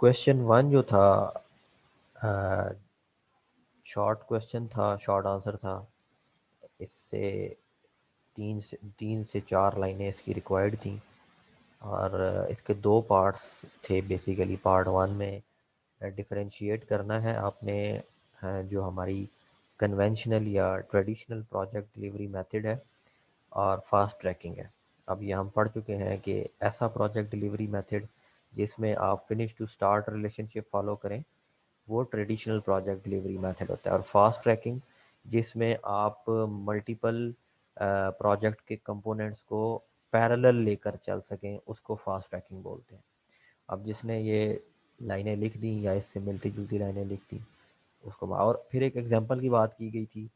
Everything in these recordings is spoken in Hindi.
क्वेश्चन वन जो था, शॉर्ट क्वेश्चन था, शॉर्ट आंसर था। इससे तीन से चार लाइनें इसकी रिक्वायर्ड थी और इसके दो पार्ट्स थे बेसिकली। पार्ट वन में डिफरेंशिएट करना है आपने जो हमारी कन्वेंशनल या ट्रेडिशनल प्रोजेक्ट डिलीवरी मेथड है और फास्ट ट्रैकिंग है। अब ये हम पढ़ चुके हैं कि ऐसा प्रोजेक्ट डिलीवरी मेथड जिसमें आप finish to start relationship follow करें, वो ट्रेडिशनल प्रोजेक्ट डिलीवरी मेथड होता है। और फास्ट ट्रैकिंग जिसमें आप मल्टीपल प्रोजेक्ट के कंपोनेंट्स को पैरेलल लेकर चल सकें, उसको फास्ट ट्रैकिंग बोलते हैं। अब जिसने ये लाइनें लिख दी या इससे मिलती जुलती लाइनें लिख दी उसको, और फिर एक एग्जांपल की बात की गई थी।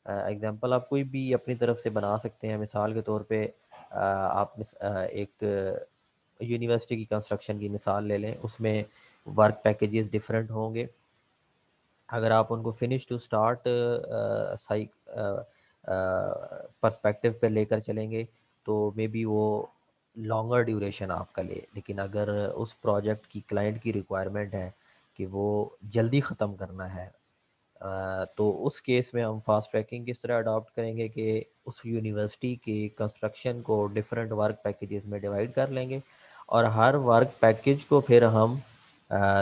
एग्जांपल आप कोई भी अपनी तरफ से बना सकते हैं। मिसाल के तौर पे आप एक यूनिवर्सिटी की कंस्ट्रक्शन की मिसाल ले लें, उसमें वर्क पैकेजेस डिफरेंट होंगे। अगर आप उनको फिनिश टू स्टार्ट साइक पर्सपेक्टिव पे लेकर चलेंगे तो मे बी वो लॉन्गर ड्यूरेशन आपका ले। लेकिन अगर उस प्रोजेक्ट की क्लाइंट की रिक्वायरमेंट है कि वो जल्दी ख़त्म करना है, तो उस केस में हम फास्ट ट्रैकिंग किस तरह अडॉप्ट करेंगे कि उस यूनिवर्सिटी के कंस्ट्रक्शन को डिफरेंट वर्क पैकेजेस में डिवाइड कर लेंगे और हर वर्क पैकेज को फिर हम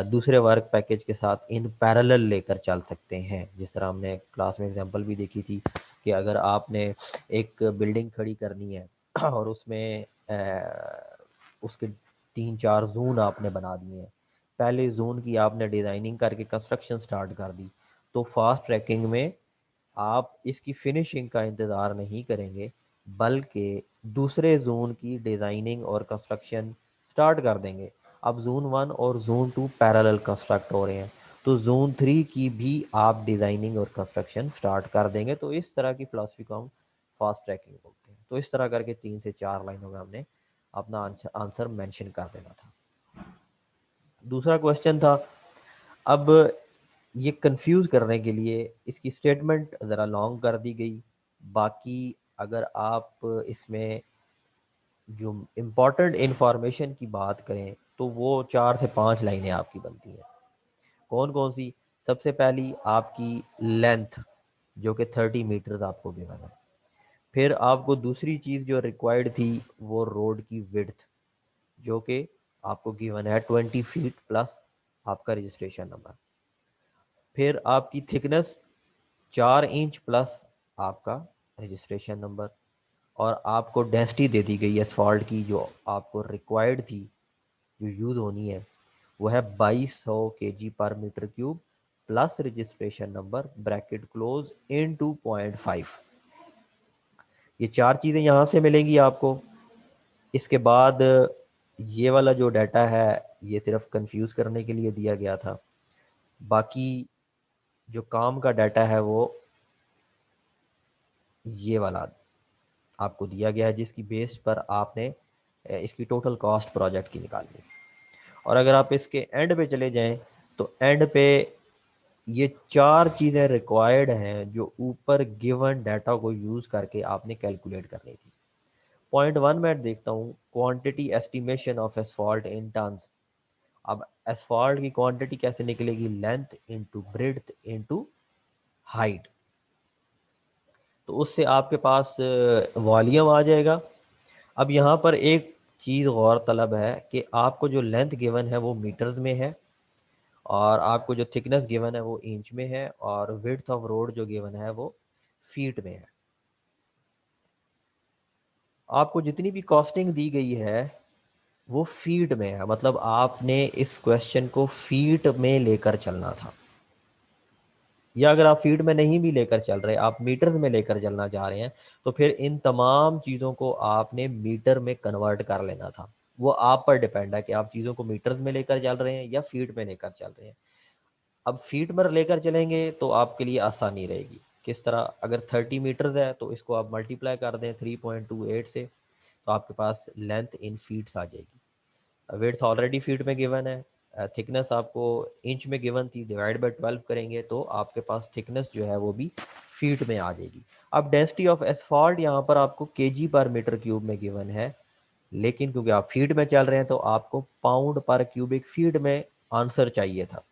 दूसरे वर्क पैकेज के साथ इन पैरेलल लेकर चल सकते हैं। जिस तरह हमने क्लास में एग्जांपल भी देखी थी कि अगर आपने एक बिल्डिंग खड़ी करनी है और उसमें उसके तीन चार जोन आपने बना दिए हैं, पहले जोन की आपने डिज़ाइनिंग करके कंस्ट्रक्शन स्टार्ट कर दी, तो फास्ट ट्रैकिंग में आप इसकी फिनिशिंग का इंतज़ार नहीं करेंगे बल्कि दूसरे जोन की डिज़ाइनिंग और कंस्ट्रक्शन स्टार्ट कर देंगे। अब जोन वन और जोन टू पैरेलल कंस्ट्रक्ट हो रहे हैं, तो जोन थ्री की भी आप डिज़ाइनिंग और कंस्ट्रक्शन स्टार्ट कर देंगे। तो इस तरह की फ़िलासफ़ी को हम फास्ट ट्रैकिंग बोलते हैं। तो इस तरह करके तीन से चार लाइनों में हमने अपना आंसर मेंशन कर देना था। दूसरा क्वेश्चन था, अब ये कंफ्यूज करने के लिए इसकी स्टेटमेंट ज़रा लॉन्ग कर दी गई। बाकी अगर आप इसमें जो इम्पोर्टेंट इंफॉर्मेशन की बात करें तो वो 4 से 5 लाइनें आपकी बनती हैं। कौन कौन सी? सबसे पहली आपकी लेंथ जो कि 30 मीटर्स आपको गिवन है। फिर आपको दूसरी चीज़ जो रिक्वायर्ड थी वो रोड की विड्थ जो कि आपको गिवन है 20 फीट प्लस आपका रजिस्ट्रेशन नंबर। फिर आपकी थिकनेस 4 इंच प्लस आपका रजिस्ट्रेशन नंबर। और आपको डेंसिटी दे दी गई एसफॉल्ट की जो आपको रिक्वायर्ड थी, जो यूज़ होनी है, वो है 2200 kg पर meter cube plus registration number bracket close in 2.5। ये चार चीज़ें यहाँ से मिलेंगी आपको। इसके बाद ये वाला जो डाटा है ये सिर्फ कंफ्यूज करने के लिए दिया गया था। बाकी जो काम का डाटा है वो ये वाला आपको दिया गया है, जिसकी बेस पर आपने इसकी टोटल कॉस्ट प्रोजेक्ट की निकालनी है। और अगर आप इसके एंड पे चले जाएं तो एंड पे ये चार चीज़ें रिक्वायर्ड हैं जो ऊपर गिवन डाटा को यूज़ करके आपने कैलकुलेट करनी थी। पॉइंट वन मैं देखता हूँ, quantity estimation of asphalt in tons. अब एसफॉल्ट की क्वांटिटी कैसे निकलेगी? Length into breadth into height. तो उससे आपके पास वॉल्यूम आ जाएगा। अब यहाँ पर एक चीज़ गौर तलब है कि आपको जो लेंथ गिवन है वो मीटर्स में है और आपको जो थिकनेस गिवन है वो इंच में है और विड्थ ऑफ रोड जो गिवन है वो फीट में है। आपको जितनी भी कॉस्टिंग दी गई है वो फीट में है, मतलब आपने इस क्वेश्चन को फीट में लेकर चलना था। या अगर आप फीट में नहीं भी लेकर चल रहे, आप मीटर्स में लेकर चलना चाह रहे हैं, तो फिर इन तमाम चीज़ों को आपने मीटर में कन्वर्ट कर लेना था। वो आप पर डिपेंड है कि आप चीज़ों को मीटर्स में लेकर चल रहे हैं या फीट में लेकर चल रहे हैं। अब फीट में लेकर चलेंगे तो आपके लिए आसानी रहेगी। किस तरह? अगर 30 मीटर्स है तो इसको आप मल्टीप्लाई कर दें 3.28 से, तो आपके पास लेंथ इन फीट्स आ जाएगी। विड्थ ऑलरेडी फीट में गिवन है, थिकनेस आपको इंच में गिवन थी, डिवाइड बाय 12 करेंगे तो आपके पास थिकनेस जो है वो भी फीट में आ जाएगी। अब डेंसिटी ऑफ एसफॉल्ट यहाँ पर आपको केजी पर मीटर क्यूब में गिवन है, लेकिन क्योंकि आप फीट में चल रहे हैं तो आपको पाउंड पर क्यूबिक फीट में आंसर चाहिए था।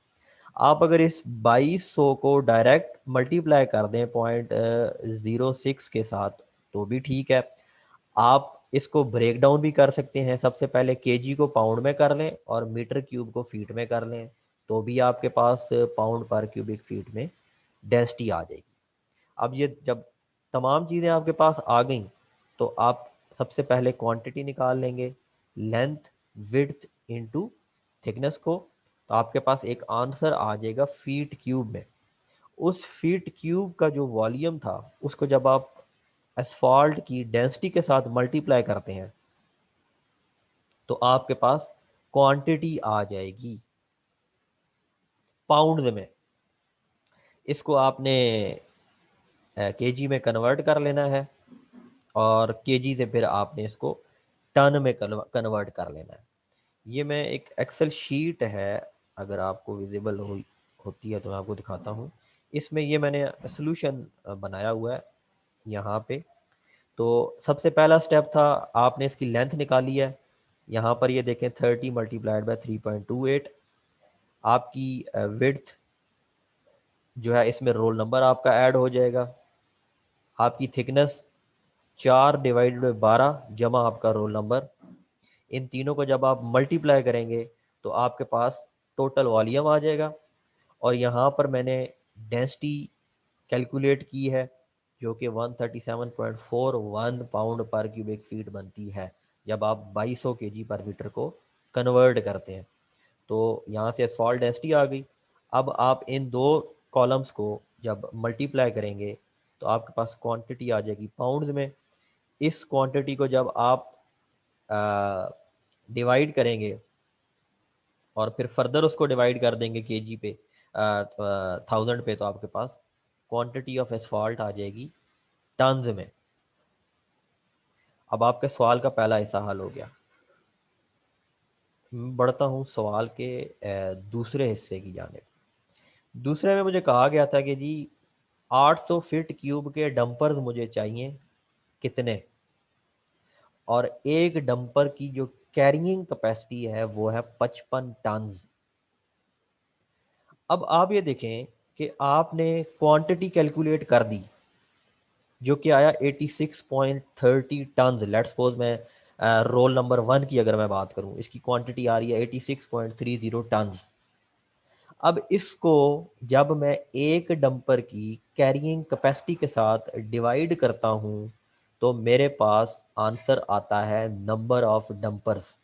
आप अगर इस 2200 को डायरेक्ट मल्टीप्लाई कर दें 0.06 के साथ तो भी ठीक है। आप इसको ब्रेक डाउन भी कर सकते हैं, सबसे पहले केजी को पाउंड में कर लें और मीटर क्यूब को फीट में कर लें, तो भी आपके पास पाउंड पर क्यूबिक फीट में डेंसिटी आ जाएगी। अब ये जब तमाम चीज़ें आपके पास आ गई तो आप सबसे पहले क्वांटिटी निकाल लेंगे, लेंथ विड्थ इनटू थिकनेस को, तो आपके पास एक आंसर आ जाएगा फीट क्यूब में। उस फीट क्यूब का जो वॉल्यूम था उसको जब आप एसफॉल्ट की डेंसिटी के साथ मल्टीप्लाई करते हैं तो आपके पास क्वांटिटी आ जाएगी पाउंड्स में। इसको आपने केजी में कन्वर्ट कर लेना है और केजी से फिर आपने इसको टन में कन्वर्ट कर लेना है। ये मैं एक एक्सेल शीट है, अगर आपको विजिबल होती है तो मैं आपको दिखाता हूँ। इसमें ये मैंने सोल्यूशन बनाया हुआ है यहाँ पे। तो सबसे पहला स्टेप था, आपने इसकी लेंथ निकाली है। यहाँ पर ये देखें 30 मल्टीप्लाइड बाय 3.28। आपकी विड्थ जो है इसमें रोल नंबर आपका ऐड हो जाएगा। आपकी थिकनेस 4 डिवाइडेड बाई 12 जमा आपका रोल नंबर। इन तीनों को जब आप मल्टीप्लाई करेंगे तो आपके पास टोटल वॉल्यूम आ जाएगा। और यहाँ पर मैंने डेंसिटी कैलकुलेट की है जो कि 137.41 पाउंड पर क्यूबिक फीट बनती है जब आप 2200 केजी पर मीटर को कन्वर्ट करते हैं। तो यहाँ से एसफॉल्ट डेंसिटी आ गई। अब आप इन दो कॉलम्स को जब मल्टीप्लाई करेंगे तो आपके पास क्वांटिटी आ जाएगी पाउंड्स में। इस क्वांटिटी को जब आप डिवाइड करेंगे और फिर फर्दर उसको डिवाइड कर देंगे केजी पे, 1000 पे, तो आपके पास क्वांटिटी ऑफ एसफॉल्ट आ जाएगी टन्स में। अब आपके सवाल का पहला हिस्सा हल हो गया। मैं बढ़ता हूँ सवाल के दूसरे हिस्से की जानिब। दूसरे में मुझे कहा गया था कि जी 800 फीट क्यूब के डंपर्स मुझे चाहिए कितने, और एक डंपर की जो कैरिंग कैपेसिटी है वो है 55 टन्स। अब आप ये देखें कि आपने क्वांटिटी कैलकुलेट कर दी जो कि आया 86.30 टन्स। लेट्स सपोज मैं रोल नंबर 1 की अगर मैं बात करूं, इसकी क्वांटिटी आ रही है 86.30 टन्स। अब इसको जब मैं एक डंपर की कैरिंग कैपेसिटी के साथ डिवाइड करता हूं तो मेरे पास आंसर आता है नंबर ऑफ डंपर्स।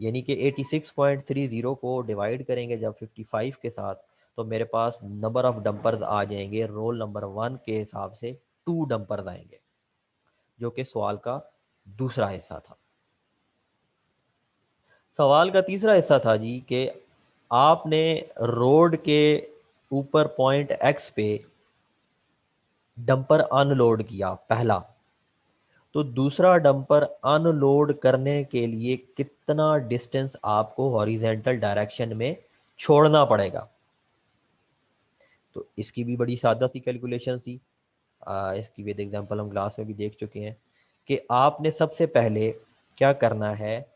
यानी कि 86.30 को डिवाइड करेंगे जब 55 के साथ तो मेरे पास नंबर ऑफ डंपर्स आ जाएंगे रोल नंबर 1 के हिसाब से 2 डंपर्स आएंगे, जो कि सवाल का दूसरा हिस्सा था। सवाल का तीसरा हिस्सा था जी कि आपने रोड के ऊपर पॉइंट एक्स पे डंपर अनलोड किया पहला, तो दूसरा डंपर अनलोड करने के लिए कितना डिस्टेंस आपको हॉरिजेंटल डायरेक्शन में छोड़ना पड़ेगा। तो इसकी भी बड़ी सादा सी कैलकुलेशन थी। इसकी विद एग्जांपल हम क्लास में भी देख चुके हैं कि आपने सबसे पहले क्या करना है,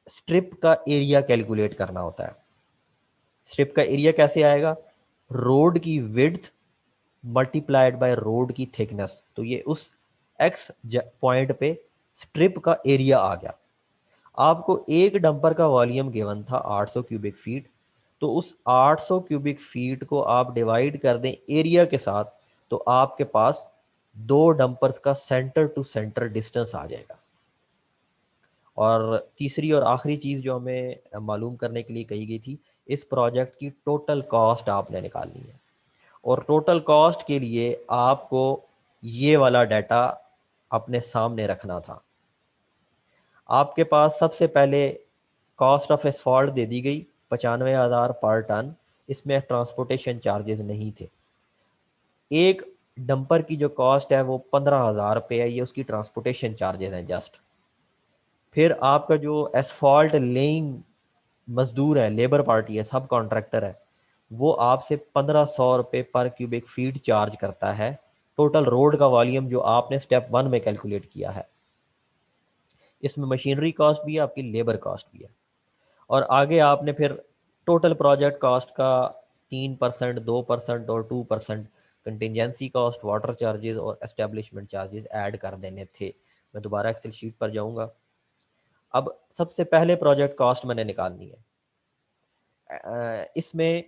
स्ट्रिप का एरिया कैलकुलेट करना होता है। स्ट्रिप का एरिया कैसे आएगा, रोड की विड्थ मल्टीप्लाइड बाय रोड की थिकनेस। तो ये उस एक्स पॉइंट पे स्ट्रिप का एरिया आ गया। आपको एक डंपर का वॉल्यूम गिवन था 800 क्यूबिक फीट, तो उस 800 क्यूबिक फीट को आप डिवाइड कर दें एरिया के साथ तो आपके पास दो डंपर्स का सेंटर टू सेंटर डिस्टेंस आ जाएगा। और तीसरी और आखिरी चीज़ जो हमें मालूम करने के लिए कही गई थी, इस प्रोजेक्ट की टोटल कॉस्ट आपने निकालनी है। और टोटल कॉस्ट के लिए आपको ये वाला डाटा अपने सामने रखना था। आपके पास सबसे पहले कॉस्ट ऑफ एसफॉल्ट दे दी गई 95,000 पर टन, इसमें ट्रांसपोर्टेशन चार्जेस नहीं थे। एक डंपर की जो कॉस्ट है वो 15,000 रुपये है, ये उसकी ट्रांसपोर्टेशन चार्जेस हैं जस्ट। फिर आपका जो एसफॉल्ट लेइंग मजदूर है, लेबर पार्टी है, सब कॉन्ट्रैक्टर है, वो आपसे 1500 रुपये पर क्यूबिक फीट चार्ज करता है। टोटल रोड का वॉल्यूम जो आपने स्टेप 1 में कैलकुलेट किया है, इसमें मशीनरी कॉस्ट भी है, आपकी लेबर कॉस्ट भी है। और आगे आपने फिर टोटल प्रोजेक्ट कॉस्ट का 3%, 2% और 2% कंटिजेंसी कॉस्ट, वाटर चार्जेस और एस्टेब्लिशमेंट चार्जेस ऐड कर देने थे। मैं दोबारा एक्सेल शीट पर जाऊंगा। अब सबसे पहले प्रोजेक्ट कॉस्ट मैंने निकालनी है। इसमें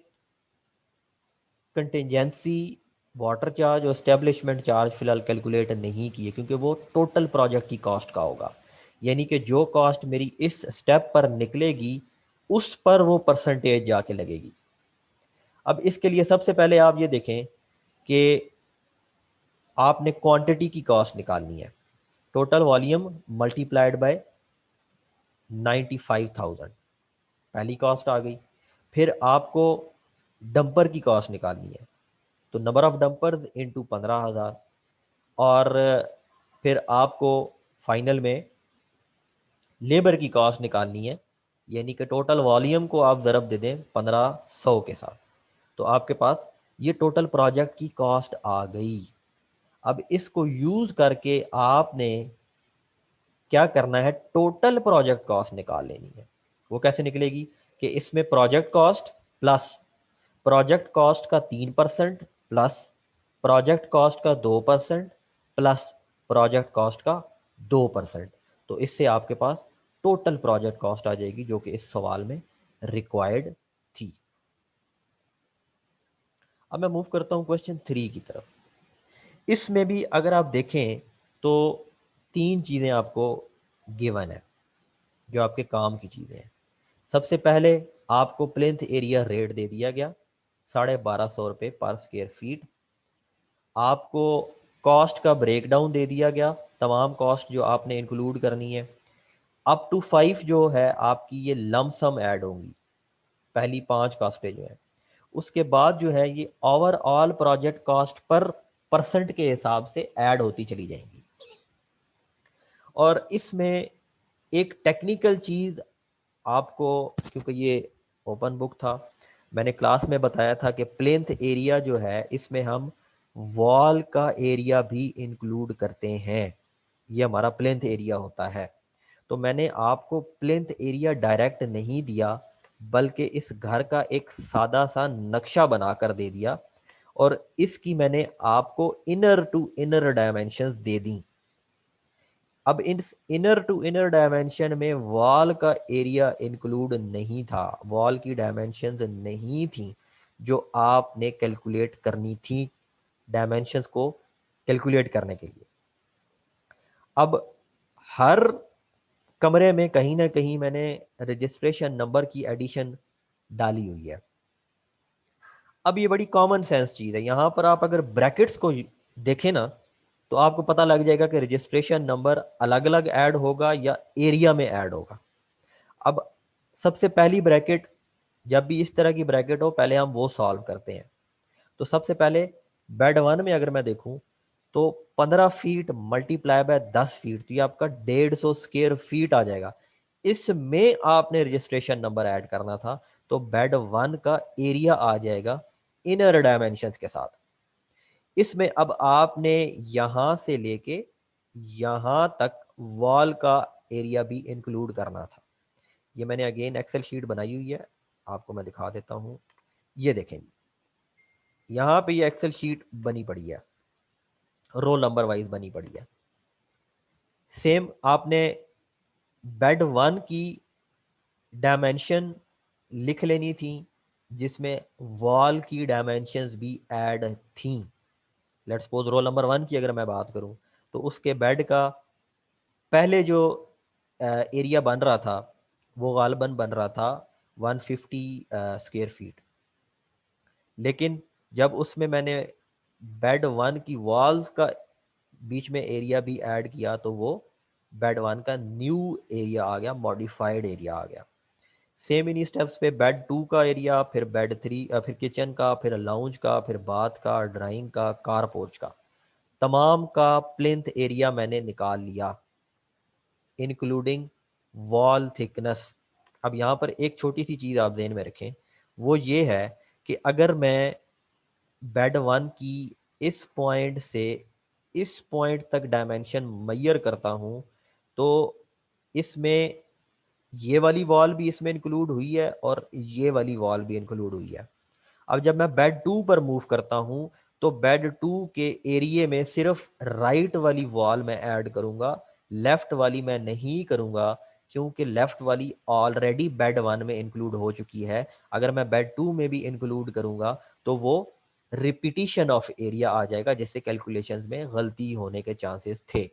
कंटिजेंसी, वाटर चार्ज और एस्टेब्लिशमेंट चार्ज फिलहाल कैलकुलेट नहीं किए, क्योंकि वो टोटल प्रोजेक्ट की कॉस्ट का होगा। यानी कि जो कॉस्ट मेरी इस स्टेप पर निकलेगी उस पर वो परसेंटेज जाके लगेगी। अब इसके लिए सबसे पहले आप ये देखें कि आपने क्वांटिटी की कॉस्ट निकालनी है। टोटल वॉल्यूम मल्टीप्लाइड बाय 95,000, पहली कॉस्ट आ गई। फिर आपको डंपर की कॉस्ट निकालनी है, तो नंबर ऑफ डंपर्स इंटू 15,000। और फिर आपको फाइनल में लेबर की कॉस्ट निकालनी है, यानी कि टोटल वॉल्यूम को आप ज़रब दे दें 1500 के साथ, तो आपके पास ये टोटल प्रोजेक्ट की कॉस्ट आ गई। अब इसको यूज़ करके आपने क्या करना है, टोटल प्रोजेक्ट कॉस्ट निकाल लेनी है। वो कैसे निकलेगी कि इसमें project cost plus project cost का 3% प्लस प्रोजेक्ट कॉस्ट का 2% प्लस प्रोजेक्ट कॉस्ट का 2%। तो इससे आपके पास टोटल प्रोजेक्ट कॉस्ट आ जाएगी, जो कि इस सवाल में रिक्वायर्ड थी। अब मैं मूव करता हूं क्वेश्चन 3 की तरफ। इसमें भी अगर आप देखें तो 3 चीज़ें आपको गिवन है जो आपके काम की चीज़ें हैं। सबसे पहले आपको प्लेंथ एरिया रेट दे दिया गया 1250 रुपये पर स्क्वायर फीट। आपको कॉस्ट का ब्रेकडाउन दे दिया गया, तमाम कॉस्ट जो आपने इंक्लूड करनी है। अप टू 5 जो है आपकी ये लमसम ऐड होंगी, पहली 5 कॉस्टें जो है। उसके बाद जो है ये overall project cost per percent के हिसाब से ऐड होती चली जाएंगी। और इसमें एक टेक्निकल चीज़ आपको, क्योंकि ये ओपन बुक था, मैंने क्लास में बताया था कि प्लेंथ एरिया जो है इसमें हम वॉल का एरिया भी इंक्लूड करते हैं। ये हमारा प्लेंथ एरिया होता है। तो मैंने आपको प्लेंथ एरिया डायरेक्ट नहीं दिया, बल्कि इस घर का एक सादा सा नक्शा बनाकर दे दिया, और इसकी मैंने आपको इनर टू इनर डायमेंशंस दे दी। अब इन इनर टू इनर डायमेंशन में वॉल का एरिया इंक्लूड नहीं था, वॉल की डायमेंशंस नहीं थी जो आपने कैलकुलेट करनी थी डायमेंशंस को कैलकुलेट करने के लिए। अब हर कमरे में कहीं ना कहीं मैंने रजिस्ट्रेशन नंबर की एडिशन डाली हुई है। अब ये बड़ी कॉमन सेंस चीज़ है, यहाँ पर आप अगर ब्रैकेट्स को देखें ना तो आपको पता लग जाएगा कि रजिस्ट्रेशन नंबर अलग अलग ऐड होगा या एरिया में ऐड होगा। अब सबसे पहली ब्रैकेट, जब भी इस तरह की ब्रैकेट हो पहले हम वो सॉल्व करते हैं। तो सबसे पहले बेड 1 में अगर मैं देखूं तो 15 फीट मल्टीप्लाई बाय 10 फीट, तो ये आपका 150 स्क्वायर फीट आ जाएगा। इसमें आपने रजिस्ट्रेशन नंबर ऐड करना था, तो बेड 1 का एरिया आ जाएगा इनर डायमेंशंस के साथ। इसमें अब आपने यहां से लेके यहां तक वॉल का एरिया भी इंक्लूड करना था। ये मैंने अगेन एक्सेल शीट बनाई हुई है, आपको मैं दिखा देता हूं। ये देखें, यहाँ पे ये एक्सेल शीट बनी पड़ी है, रोल नंबर वाइज बनी पड़ी है। सेम आपने बेड 1 की डायमेंशन लिख लेनी थी, जिसमें वॉल की डायमेंशंस भी ऐड थी। लेट्स सपोज रोल नंबर 1 की अगर मैं बात करूं तो उसके बेड का पहले जो एरिया बन रहा था वो गालबन बन रहा था 150 स्क्वायर फीट। लेकिन जब उसमें मैंने बेड 1 की वॉल्स का बीच में एरिया भी ऐड किया तो वो बेड 1 का न्यू एरिया आ गया, मॉडिफाइड एरिया आ गया। सेम इन्हीं स्टेप्स पे बेड 2 का एरिया, फिर बेड 3, फिर किचन का, फिर लाउंज का, फिर बाथ का, ड्राइंग का, कार पोर्च का, तमाम का प्लिंथ एरिया मैंने निकाल लिया इंक्लूडिंग वॉल थिकनेस। अब यहाँ पर एक छोटी सी चीज़ आप ध्यान में रखें, वो ये है कि अगर मैं बेड 1 की इस पॉइंट से इस पॉइंट तक डायमेंशन मैयर करता हूँ तो इसमें ये वाली वॉल भी इसमें इंक्लूड हुई है और ये वाली वॉल भी इंक्लूड हुई है। अब जब मैं बेड 2 पर मूव करता हूँ तो बेड 2 के एरिए में सिर्फ राइट वाली वॉल मैं ऐड करूँगा, लेफ्ट वाली मैं नहीं करूँगा, क्योंकि लेफ्ट वाली ऑलरेडी बेड 1 में इंक्लूड हो चुकी है। अगर मैं बेड 2 में भी इंक्लूड करूँगा तो वो रिपीटिशन ऑफ एरिया आ जाएगा, जिससे कैलकुलेशंस में गलती होने के चांसेस थे।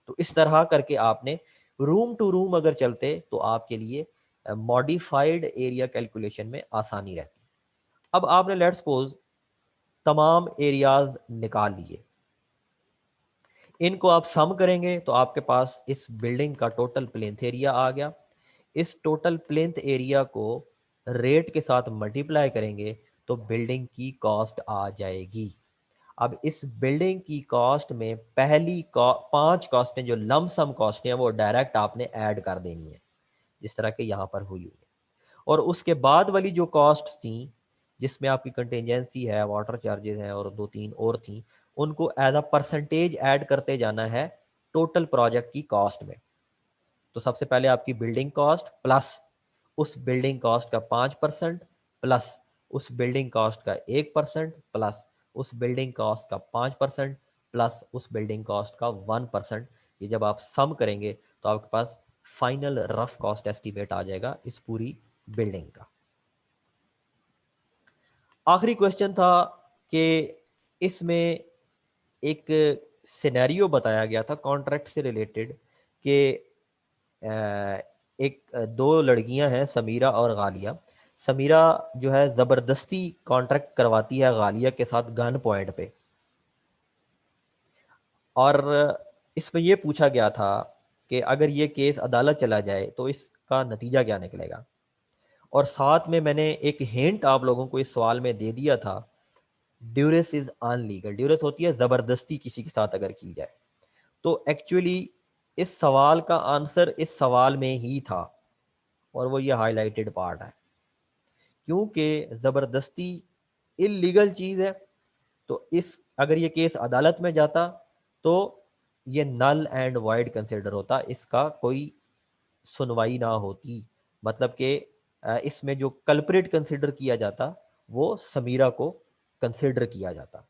तो इस तरह करके आपने रूम टू रूम अगर चलते तो आपके लिए मॉडिफाइड एरिया कैलकुलेशन में आसानी रहती। अब आपने लेट्स सपोज तमाम एरियाज निकाल लिए, इनको आप सम करेंगे तो आपके पास इस बिल्डिंग का टोटल प्लेंथ एरिया आ गया। इस टोटल प्लेंथ एरिया को रेट के साथ मल्टीप्लाई करेंगे तो बिल्डिंग की कॉस्ट आ जाएगी। अब इस बिल्डिंग की कॉस्ट में पहली 5 कॉस्टें जो लम सम कॉस्ट हैं वो डायरेक्ट आपने ऐड कर देनी है, जिस तरह के यहाँ पर हुई है। और उसके बाद वाली जो कॉस्ट थी जिसमें आपकी कंटेंजेंसी है, वाटर चार्जेस हैं और 2-3 और थी, उनको एज अ परसेंटेज ऐड करते जाना है टोटल प्रोजेक्ट की कॉस्ट में। तो सबसे पहले आपकी बिल्डिंग कॉस्ट प्लस उस बिल्डिंग कॉस्ट का 5% प्लस उस बिल्डिंग कॉस्ट का 1% प्लस उस बिल्डिंग कॉस्ट का 5% प्लस उस बिल्डिंग कॉस्ट का 1%। ये जब आप सम करेंगे तो आपके पास फाइनल रफ कॉस्ट एस्टिमेट आ जाएगा इस पूरी बिल्डिंग का। आखिरी क्वेश्चन था कि इसमें एक सिनेरियो बताया गया था कॉन्ट्रैक्ट से रिलेटेड कि एक दो लड़कियां हैं, समीरा और गालिया। समीरा जो है ज़बरदस्ती कॉन्ट्रैक्ट करवाती है गालिया के साथ गन पॉइंट पे, और इसमें यह पूछा गया था कि अगर ये केस अदालत चला जाए तो इसका नतीजा क्या निकलेगा। और साथ में मैंने एक हिंट आप लोगों को इस सवाल में दे दिया था, ड्यूरेस इज अनलीगल। ड्यूरेस होती है ज़बरदस्ती किसी के साथ अगर की जाए। तो एक्चुअली इस सवाल का आंसर इस सवाल में ही था और वो ये हाईलाइटेड पार्ट है, क्योंकि ज़बरदस्ती इलीगल चीज़ है। तो इस अगर ये केस अदालत में जाता तो ये नल एंड वाइड कंसिडर होता, इसका कोई सुनवाई ना होती। मतलब कि इसमें जो कल्प्रिट कंसिडर किया जाता वो समीरा को कंसिडर किया जाता,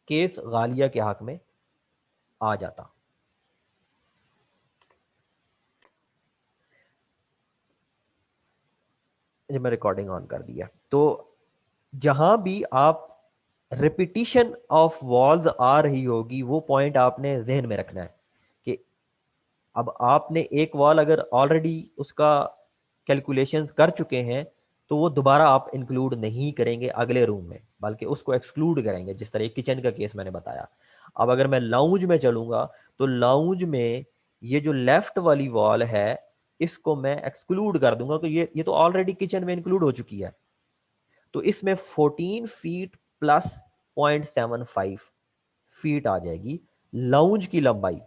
केस गालिया के हक में आ जाता। ये मैं रिकॉर्डिंग ऑन कर दिया। तो जहां भी आप रिपीटिशन ऑफ वॉल्स आ रही होगी वो पॉइंट आपने जहन में रखना है कि अब आपने एक वॉल अगर ऑलरेडी उसका कैलकुलेशंस कर चुके हैं तो वो दोबारा आप इंक्लूड नहीं करेंगे अगले रूम में, बल्कि उसको एक्सक्लूड करेंगे, जिस तरह किचन का केस मैंने बताया। अब अगर मैं लाउंज में चलूंगा तो लाउंज में ये जो लेफ्ट वाली वॉल है इसको मैं एक्सक्लूड कर दूंगा, तो ये तो ऑलरेडी किचन में इंक्लूड हो चुकी है। तो इसमें 14 फीट प्लस 0.75 फीट आ जाएगी लाउंज की लंबाई।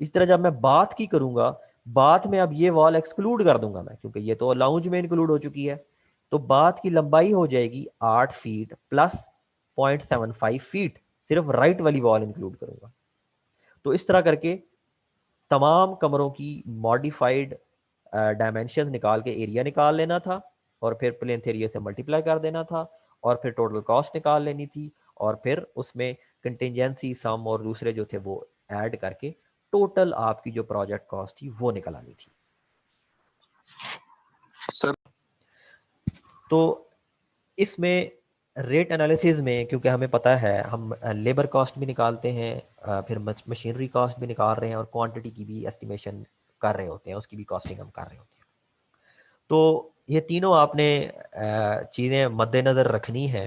इस तरह जब मैं बाथ की करूंगा, बाथ में अब ये वॉल एक्सक्लूड कर दूंगा मैं, क्योंकि ये तो लाउंज में इंक्लूड हो चुकी है। तो बाथ की लंबाई हो जाएगी 8 फीट प्लस 0.75 फीट, सिर्फ राइट वाली वॉल इंक्लूड करूंगा। तो इस तरह करके तमाम कमरों की मॉडिफाइड डायमेंशन निकाल के एरिया निकाल लेना था और फिर प्लेन एरिया से मल्टीप्लाई कर देना था और फिर टोटल कॉस्ट निकाल लेनी थी और फिर उसमें कंटिजेंसी सम और दूसरे जो थे वो ऐड करके टोटल आपकी जो प्रोजेक्ट कॉस्ट थी वो निकल आनी थी। सर तो इसमें रेट एनालिसिस में क्योंकि हमें पता है हम लेबर कॉस्ट भी निकालते हैं, फिर मशीनरी कॉस्ट भी निकाल रहे हैं और क्वांटिटी की भी एस्टिमेशन कर रहे होते हैं, उसकी भी कॉस्टिंग हम कर रहे होते हैं। तो ये तीनों आपने चीज़ें मद्देनज़र रखनी है,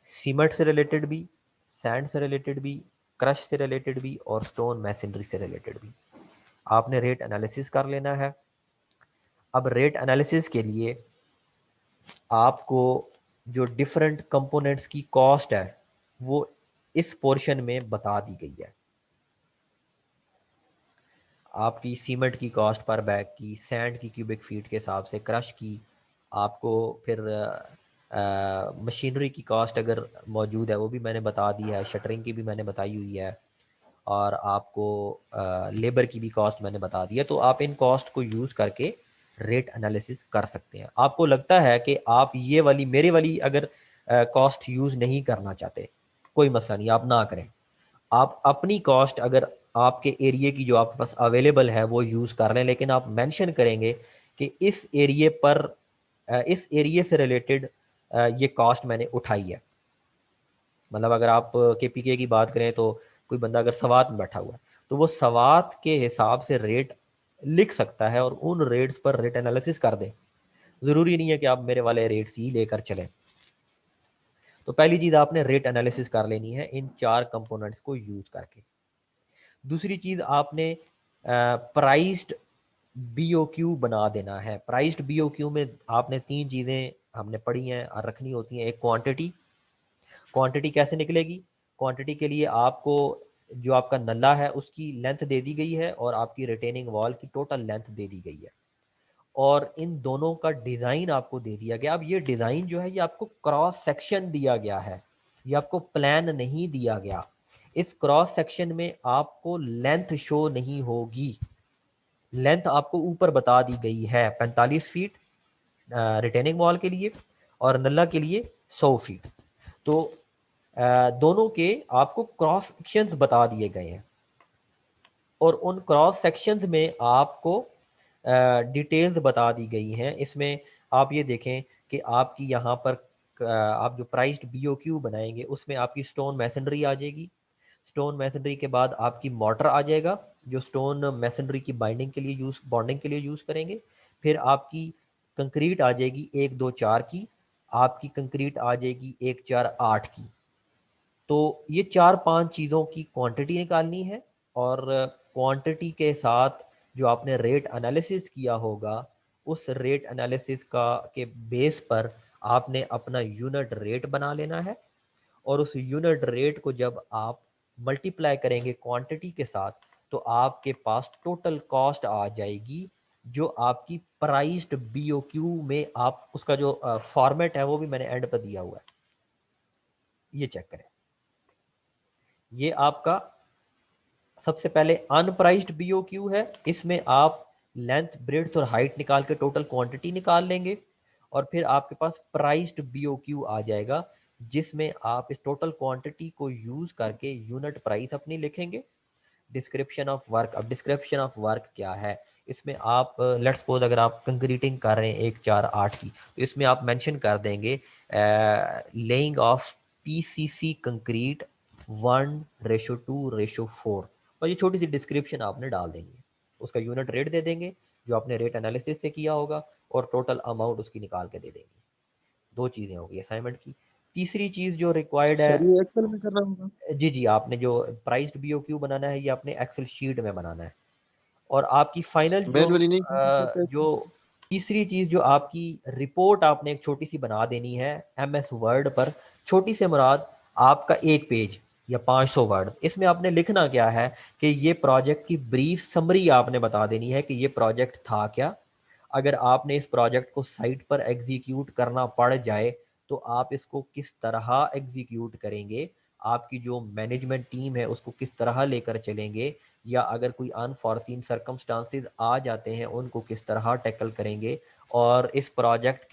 सीमेंट से रिलेटेड भी, सैंड से रिलेटेड भी, क्रश से रिलेटेड भी और स्टोन मैसनरी से रिलेटेड भी आपने रेट एनालिसिस कर लेना है। अब रेट एनालिसिस के लिए आपको जो डिफरेंट कंपोनेंट्स की कॉस्ट है वो इस पोर्शन में बता दी गई है। आपकी सीमेंट की कॉस्ट पर बैग की, सैंड की क्यूबिक फीट के हिसाब से, क्रश की, आपको फिर मशीनरी की कॉस्ट अगर मौजूद है वो भी मैंने बता दी है, शटरिंग की भी मैंने बताई हुई है, और आपको लेबर की भी कॉस्ट मैंने बता दिया। तो आप इन कॉस्ट को यूज़ करके रेट एनालिसिस कर सकते हैं। आपको लगता है कि आप ये वाली मेरे वाली अगर कॉस्ट यूज़ नहीं करना चाहते, कोई मसला नहीं, आप ना करें। आप अपनी कॉस्ट अगर आपके एरिए की जो आपके पास अवेलेबल है वो यूज़ कर लें, लेकिन आप मेंशन करेंगे कि इस एरिए पर इस एरिए से रिलेटेड ये कॉस्ट मैंने उठाई है। मतलब अगर आप केपीके की बात करें तो कोई बंदा अगर सवात में बैठा हुआ है तो वो सवात के हिसाब से रेट लिख सकता है और उन रेट्स पर रेट एनालिसिस कर दे। ज़रूरी नहीं है कि आप मेरे वाले रेट्स ही लेकर चलें। तो पहली चीज़ आपने रेट एनालिसिस कर लेनी है इन 4 कंपोनेंट्स को यूज़ करके। दूसरी चीज़ आपने प्राइस्ड बीओक्यू बना देना है। प्राइस्ड बीओक्यू में आपने 3 चीज़ें हमने पढ़ी हैं और रखनी होती हैं। एक क्वांटिटी, क्वांटिटी कैसे निकलेगी? क्वांटिटी के लिए आपको जो आपका नल्ला है उसकी लेंथ दे दी गई है और आपकी रिटेनिंग वॉल की टोटल लेंथ दे दी गई है और इन दोनों का डिज़ाइन आपको दे दिया गया। अब ये डिज़ाइन जो है ये आपको क्रॉस सेक्शन दिया गया है, ये आपको प्लान नहीं दिया गया। इस क्रॉस सेक्शन में आपको लेंथ शो नहीं होगी। लेंथ आपको ऊपर बता दी गई है 45 फीट रिटेनिंग वॉल के लिए और नल्ला के लिए 100 फीट। तो दोनों के आपको क्रॉस सेक्शंस बता दिए गए हैं और उन क्रॉस सेक्शंस में आपको डिटेल्स बता दी गई हैं। इसमें आप ये देखें कि आपकी यहाँ पर आप जो प्राइस्ड बीओक्यू बनाएंगे उसमें आपकी स्टोन मैसनरी आ जाएगी। स्टोन मैसनरी के बाद आपकी मोटर आ जाएगा जो स्टोन मैसनरी की बाइंडिंग के लिए बॉन्डिंग के लिए यूज़ करेंगे। फिर आपकी कंक्रीट आ जाएगी 1 2 4 की, आपकी कंक्रीट आ जाएगी 1 4 8 की। तो ये 4-5 चीज़ों की क्वांटिटी निकालनी है और क्वांटिटी के साथ जो आपने रेट एनालिसिस किया होगा उस रेट एनालिसिस का के बेस पर आपने अपना यूनिट रेट बना लेना है और उस यूनिट रेट को जब आप मल्टीप्लाई करेंगे क्वांटिटी के साथ तो आपके पास टोटल कॉस्ट आ जाएगी जो आपकी प्राइस्ड बीओक्यू में आप उसका जो फॉर्मेट है वो भी मैंने एंड पर दिया हुआ है, ये चेक करें। ये आपका सबसे पहले अनप्राइस्ड बीओक्यू है। इसमें आप लेंथ ब्रेड्थ और हाइट निकाल के टोटल क्वांटिटी निकाल लेंगे और फिर आपके पास प्राइस्ड बीओक्यू आ जाएगा जिसमें आप इस टोटल क्वांटिटी को यूज करके यूनिट प्राइस अपनी लिखेंगे। डिस्क्रिप्शन ऑफ वर्क, अब डिस्क्रिप्शन ऑफ वर्क क्या है? इसमें आप लेट्स सपोज अगर आप कंक्रीटिंग कर रहे हैं 1 4 8 की तो इसमें आप मेंशन कर देंगे लेइंग ऑफ पीसीसी कंक्रीट 1:2:4 और ये छोटी सी डिस्क्रिप्शन आपने डाल देंगे। उसका यूनिट रेट दे देंगे जो आपने रेट एनालिसिस से किया होगा और टोटल अमाउंट उसकी निकाल के दे देंगे। 2 चीज़ें होगी असाइनमेंट की। तीसरी चीज़ जो रिक्वायर्ड है, सर ये एक्सेल में कर रहा हूँ। जी जी, आपने जो प्राइस्ड बीओक्यू बनाना है ये आपने एक्सेल शीट में बनाना है और आपकी फाइनल मैनुअली नहीं कर सकते। जो तीसरी चीज़ जो आपकी रिपोर्ट आपने एक छोटी सी बना देनी है एमएस वर्ड पर। छोटी से मुराद आपका 1 पेज या 500 वर्ड। इसमें आपने लिखना क्या है कि ये प्रोजेक्ट की ब्रीफ समरी आपने बता देनी है कि ये प्रोजेक्ट था क्या, अगर आपने इस प्रोजेक्ट को साइट पर एग्जीक्यूट करना पड़ जाए तो आप इसको किस तरह एग्जीक्यूट करेंगे, आपकी जो मैनेजमेंट टीम है उसको किस तरह लेकर चलेंगे, या अगर कोई अनफॉर्सीन सर्कमस्टांसेस आ जाते हैं उनको किस तरह टैकल करेंगे और इस प्रोजेक्ट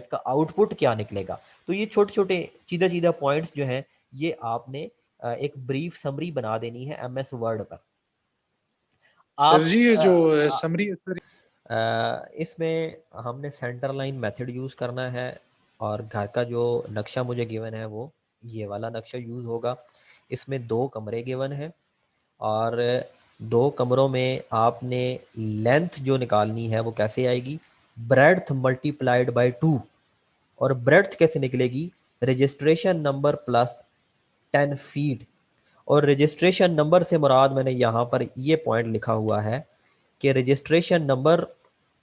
का आउटपुट क्या निकलेगा। तो ये छोटे छोटे सीधा सीधा पॉइंट्स जो हैं ये आपने एक ब्रीफ समरी बना देनी है एमएस वर्ड पर। सर आप जी ये जो समरी है सर। इसमें हमने सेंटर लाइन मेथड यूज़ करना है और घर का जो नक्शा मुझे गिवन है वो ये वाला नक्शा यूज़ होगा। इसमें 2 कमरे गिवन हैं और 2 कमरों में आपने लेंथ जो निकालनी है वो कैसे आएगी, ब्रेड्थ मल्टीप्लाइड बाय 2। और ब्रेड्थ कैसे निकलेगी, रजिस्ट्रेशन नंबर प्लस 10 फीट। और रजिस्ट्रेशन नंबर से मुराद मैंने यहाँ पर ये पॉइंट लिखा हुआ है कि रजिस्ट्रेशन नंबर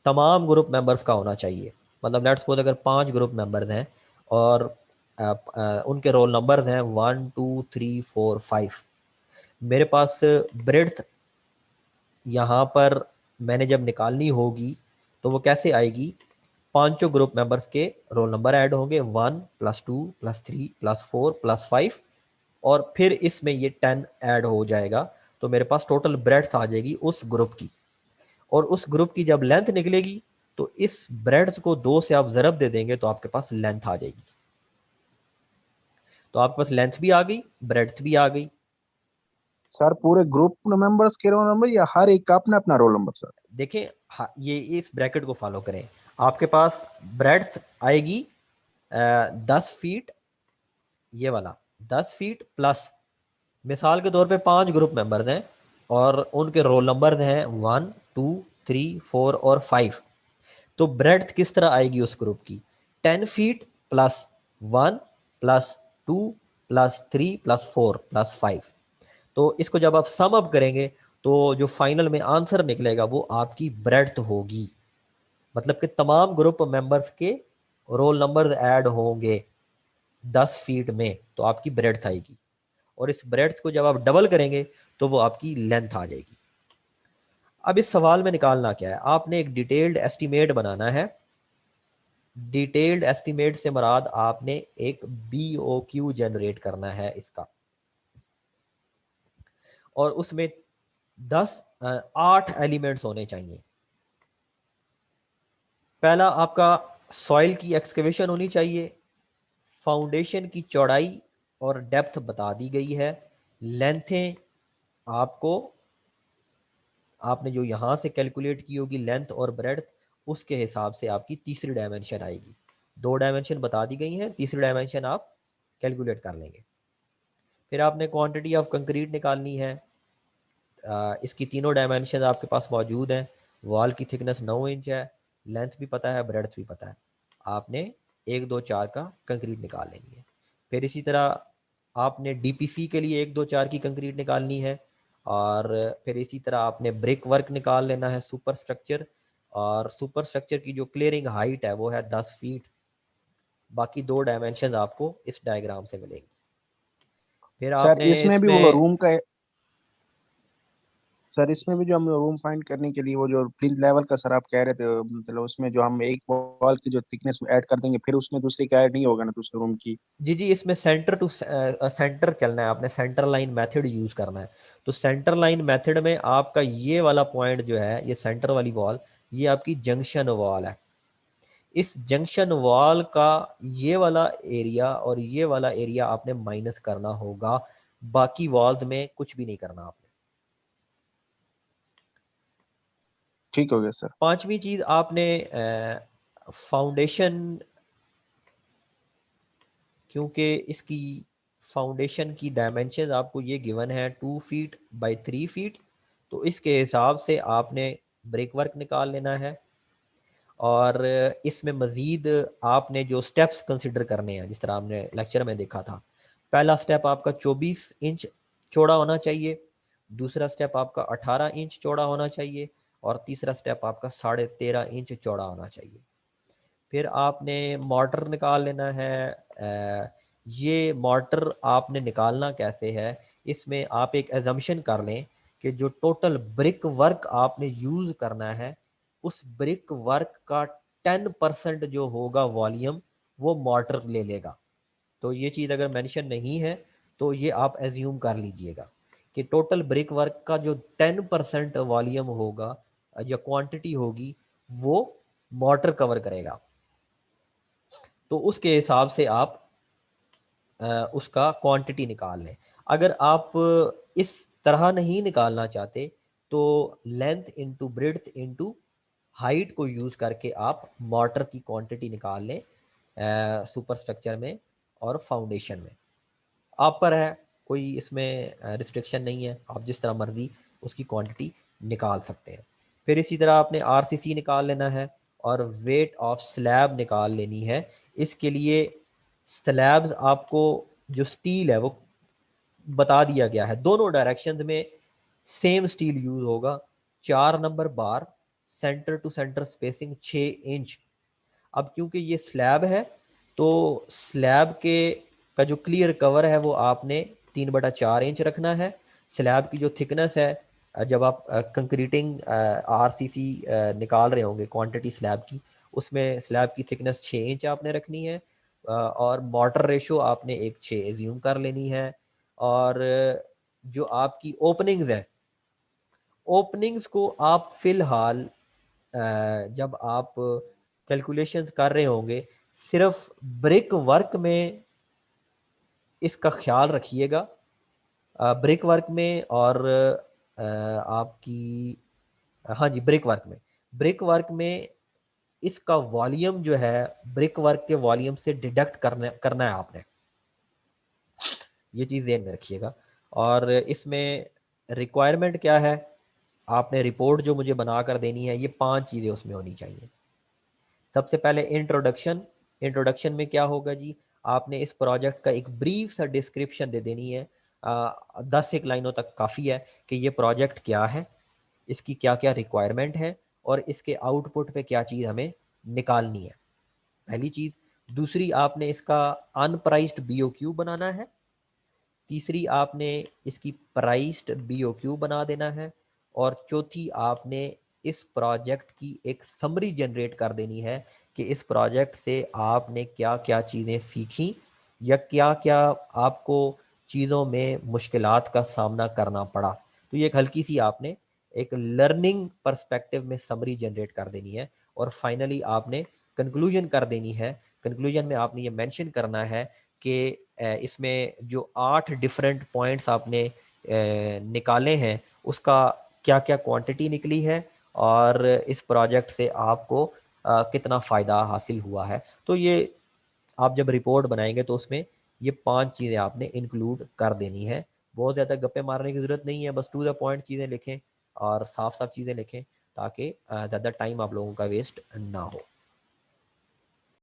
तमाम ग्रुप मेंबर्स का होना चाहिए। मतलब लेट्स सपोज अगर 5 ग्रुप मेंबर्स हैं और उनके रोल नंबर्स हैं 1 2 3 4 5। मेरे पास ब्रेड्थ यहाँ पर मैंने जब निकालनी होगी तो वो कैसे आएगी, पांचों ग्रुप मेंबर्स के रोल नंबर ऐड होंगे 1 + 2 + 3 + 4 + 5 और फिर इसमें ये 10 ऐड हो जाएगा, तो मेरे पास टोटल ब्रेड्थ आ जाएगी उस ग्रुप की। और उस ग्रुप की जब लेंथ निकलेगी तो इस ब्रेड्थ को 2 से आप ज़रब दे देंगे तो आपके पास लेंथ आ जाएगी। तो आपके पास लेंथ भी आ गई, ब्रेड्थ भी आ गई। सर पूरे ग्रुप मेंबर्स के रोल नंबर या हर एक का अपना अपना रोल नंबर सर? देखें, ये इस ब्रैकेट को फॉलो करें। आपके पास ब्रेड्थ आएगी 10 फीट, ये वाला 10 फीट प्लस, मिसाल के तौर पे 5 ग्रुप मेंबर्स हैं और उनके रोल नंबर हैं 1, 2, 3, 4 और 5। तो ब्रेड्थ किस तरह आएगी उस ग्रुप की? 10 feet plus 1 plus 2 plus 3 plus 4 plus 5। तो इसको जब आप सम अप करेंगे तो जो फाइनल में आंसर निकलेगा वो आपकी ब्रेड्थ होगी। मतलब कि तमाम ग्रुप मेंबर्स के रोल नंबर ऐड होंगे 10 फीट में, तो आपकी ब्रेड्थ आएगी। और इस ब्रेड्थ को जब आप डबल करेंगे तो वो आपकी लेंथ आ जाएगी। अब इस सवाल में निकालना क्या है? आपने एक डिटेल्ड एस्टीमेट बनाना है। डिटेल्ड एस्टीमेट से मुराद आपने एक BOQ जनरेट करना है इसका, और उसमें 8 एलिमेंट्स होने चाहिए। पहला आपका सॉइल की एक्सकेवेशन होनी चाहिए, फाउंडेशन की चौड़ाई और डेप्थ बता दी गई है, लेंथें आपको, आपने जो यहाँ से कैलकुलेट की होगी लेंथ और ब्रेड्थ, उसके हिसाब से आपकी तीसरी डायमेंशन आएगी। 2 डायमेंशन बता दी गई हैं, तीसरी डायमेंशन आप कैलकुलेट कर लेंगे। फिर आपने क्वांटिटी ऑफ कंक्रीट निकालनी है। इसकी तीनों डायमेंशन आपके पास मौजूद हैं। वॉल की थिकनेस 9 इंच है, लेंथ भी पता है, ब्रेड्थ भी पता है। आपने 1, 2, 4 का कंक्रीट निकाल लेनी है। फिर इसी तरह आपने DPC के लिए 1, 2, 4 की कंक्रीट निकालनी है। और फिर इसी तरह आपने ब्रिक वर्क निकाल लेना है, सुपर स्ट्रक्चर। और सुपर स्ट्रक्चर की जो क्लियरिंग हाइट है वो है 10 फीट। बाकी 2 डायमेंशन आपको इस डायग्राम से मिलेंगी। फिर सर आपने इसमें भी वो इसमें, रूम का, सर इसमें भी जो हम रूम फाइंड करने के लिए वो जो प्लिंथ लेवल का सर आप कह रहे थे, मतलब उसमें जो हम एक वॉल की जो थिकनेस ऐड कर देंगे फिर उसमें दूसरी का ऐड नहीं होगा ना दूसरे रूम की? जी जी, इसमें सेंटर टू सेंटर चलना है, आपने सेंटर लाइन मेथड यूज करना है। तो सेंटर लाइन मेथड में आपका ये वाला पॉइंट जो है, ये सेंटर वाली वॉल, ये आपकी जंक्शन वॉल है। इस जंक्शन वॉल का ये वाला एरिया और ये वाला एरिया आपने माइनस करना होगा, बाकी वॉल्स में कुछ भी नहीं करना आपने। ठीक हो गया सर। पांचवी चीज आपने फाउंडेशन, क्योंकि इसकी फाउंडेशन की डायमेंशन आपको ये गिवन है 2 फीट बाई 3 फीट, तो इसके हिसाब से आपने ब्रेक वर्क निकाल लेना है। और इसमें मज़ीद आपने जो स्टेप्स कंसिडर करने हैं, जिस तरह आपने लेक्चर में देखा था, पहला स्टेप आपका 24 इंच चौड़ा होना चाहिए, दूसरा स्टेप आपका 18 इंच चौड़ा होना चाहिए, और तीसरा स्टेप आपका 13.5 इंच चौड़ा होना चाहिए। फिर आपने मॉर्टर निकाल लेना है। ये मॉर्टर आपने निकालना कैसे है? इसमें आप एक एजम्पशन कर लें कि जो टोटल ब्रिक वर्क आपने यूज़ करना है, उस ब्रिक वर्क का 10% जो होगा वॉल्यूम, वो मॉर्टर ले लेगा। तो ये चीज़ अगर मेंशन नहीं है तो ये आप एज्यूम कर लीजिएगा कि टोटल ब्रिक वर्क का जो 10% वॉल्यूम होगा या क्वांटिटी होगी, वो मॉर्टर कवर करेगा। तो उसके हिसाब से आप उसका क्वांटिटी निकाल लें। अगर आप इस तरह नहीं निकालना चाहते तो length into breadth into height को यूज़ करके आप मॉर्टर की क्वांटिटी निकाल लें सुपर स्ट्रक्चर में और फाउंडेशन में। आप पर है, कोई इसमें रिस्ट्रिक्शन नहीं है, आप जिस तरह मर्जी उसकी क्वांटिटी निकाल सकते हैं। फिर इसी तरह आपने RCC निकाल लेना है और वेट ऑफ स्लैब निकाल लेनी है। इसके लिए स्लैब्स आपको, जो स्टील है वो बता दिया गया है, दोनों डायरेक्शन में सेम स्टील यूज होगा। 4 number bar, centre to centre spacing 6 inch. अब क्योंकि ये स्लैब है तो स्लैब के का जो क्लियर कवर है वो आपने 3/4 इंच रखना है। स्लैब की जो थिकनेस है, जब आप कंक्रीटिंग RCC निकाल रहे होंगे क्वांटिटी स्लैब की, उसमें स्लैब की थिकनेस 6 इंच आपने रखनी है। और मॉर्टर रेशो आपने 1:6 एज्यूम कर लेनी है। और जो आपकी ओपनिंग्स हैं, ओपनिंग्स को आप फ़िलहाल जब आप कैलकुलेशंस कर रहे होंगे, सिर्फ ब्रिक वर्क में इसका ख्याल रखिएगा। ब्रिक वर्क में और आपकी, हाँ जी, ब्रिक वर्क में इसका वॉल्यूम जो है ब्रिक वर्क के वॉल्यूम से डिडक्ट करना है आपने, ये चीज़ ध्यान में रखिएगा। और इसमें रिक्वायरमेंट क्या है, आपने रिपोर्ट जो मुझे बना कर देनी है, ये 5 चीज़ें उसमें होनी चाहिए। सबसे पहले इंट्रोडक्शन। इंट्रोडक्शन में क्या होगा जी, आपने इस प्रोजेक्ट का एक ब्रीफ सा डिस्क्रिप्शन दे देनी है। 10 एक लाइनों तक काफ़ी है कि ये प्रोजेक्ट क्या है, इसकी क्या क्या रिक्वायरमेंट है और इसके आउटपुट पे क्या चीज़ हमें निकालनी है, पहली चीज़। दूसरी, आपने इसका अनप्राइस्ड बीओक्यू बनाना है। तीसरी, आपने इसकी प्राइस्ड बीओक्यू बना देना है। और चौथी, आपने इस प्रोजेक्ट की एक समरी जनरेट कर देनी है कि इस प्रोजेक्ट से आपने क्या क्या चीज़ें सीखी या क्या क्या आपको चीज़ों में मुश्किलात का सामना करना पड़ा। तो ये एक हल्की सी आपने एक लर्निंग पर्सपेक्टिव में समरी जनरेट कर देनी है। और फाइनली आपने कंक्लूजन कर देनी है। कंक्लूजन में आपने ये मेंशन करना है कि इसमें जो 8 डिफरेंट पॉइंट्स आपने निकाले हैं, उसका क्या क्या क्वांटिटी निकली है और इस प्रोजेक्ट से आपको कितना फ़ायदा हासिल हुआ है। तो ये आप जब रिपोर्ट बनाएंगे तो उसमें ये 5 चीज़ें आपने इंक्लूड कर देनी है। बहुत ज़्यादा गप्पे मारने की ज़रूरत नहीं है, बस टू द पॉइंट चीज़ें लिखें और साफ साफ चीज़ें लिखें ताकि ज़्यादा टाइम आप लोगों का वेस्ट ना हो।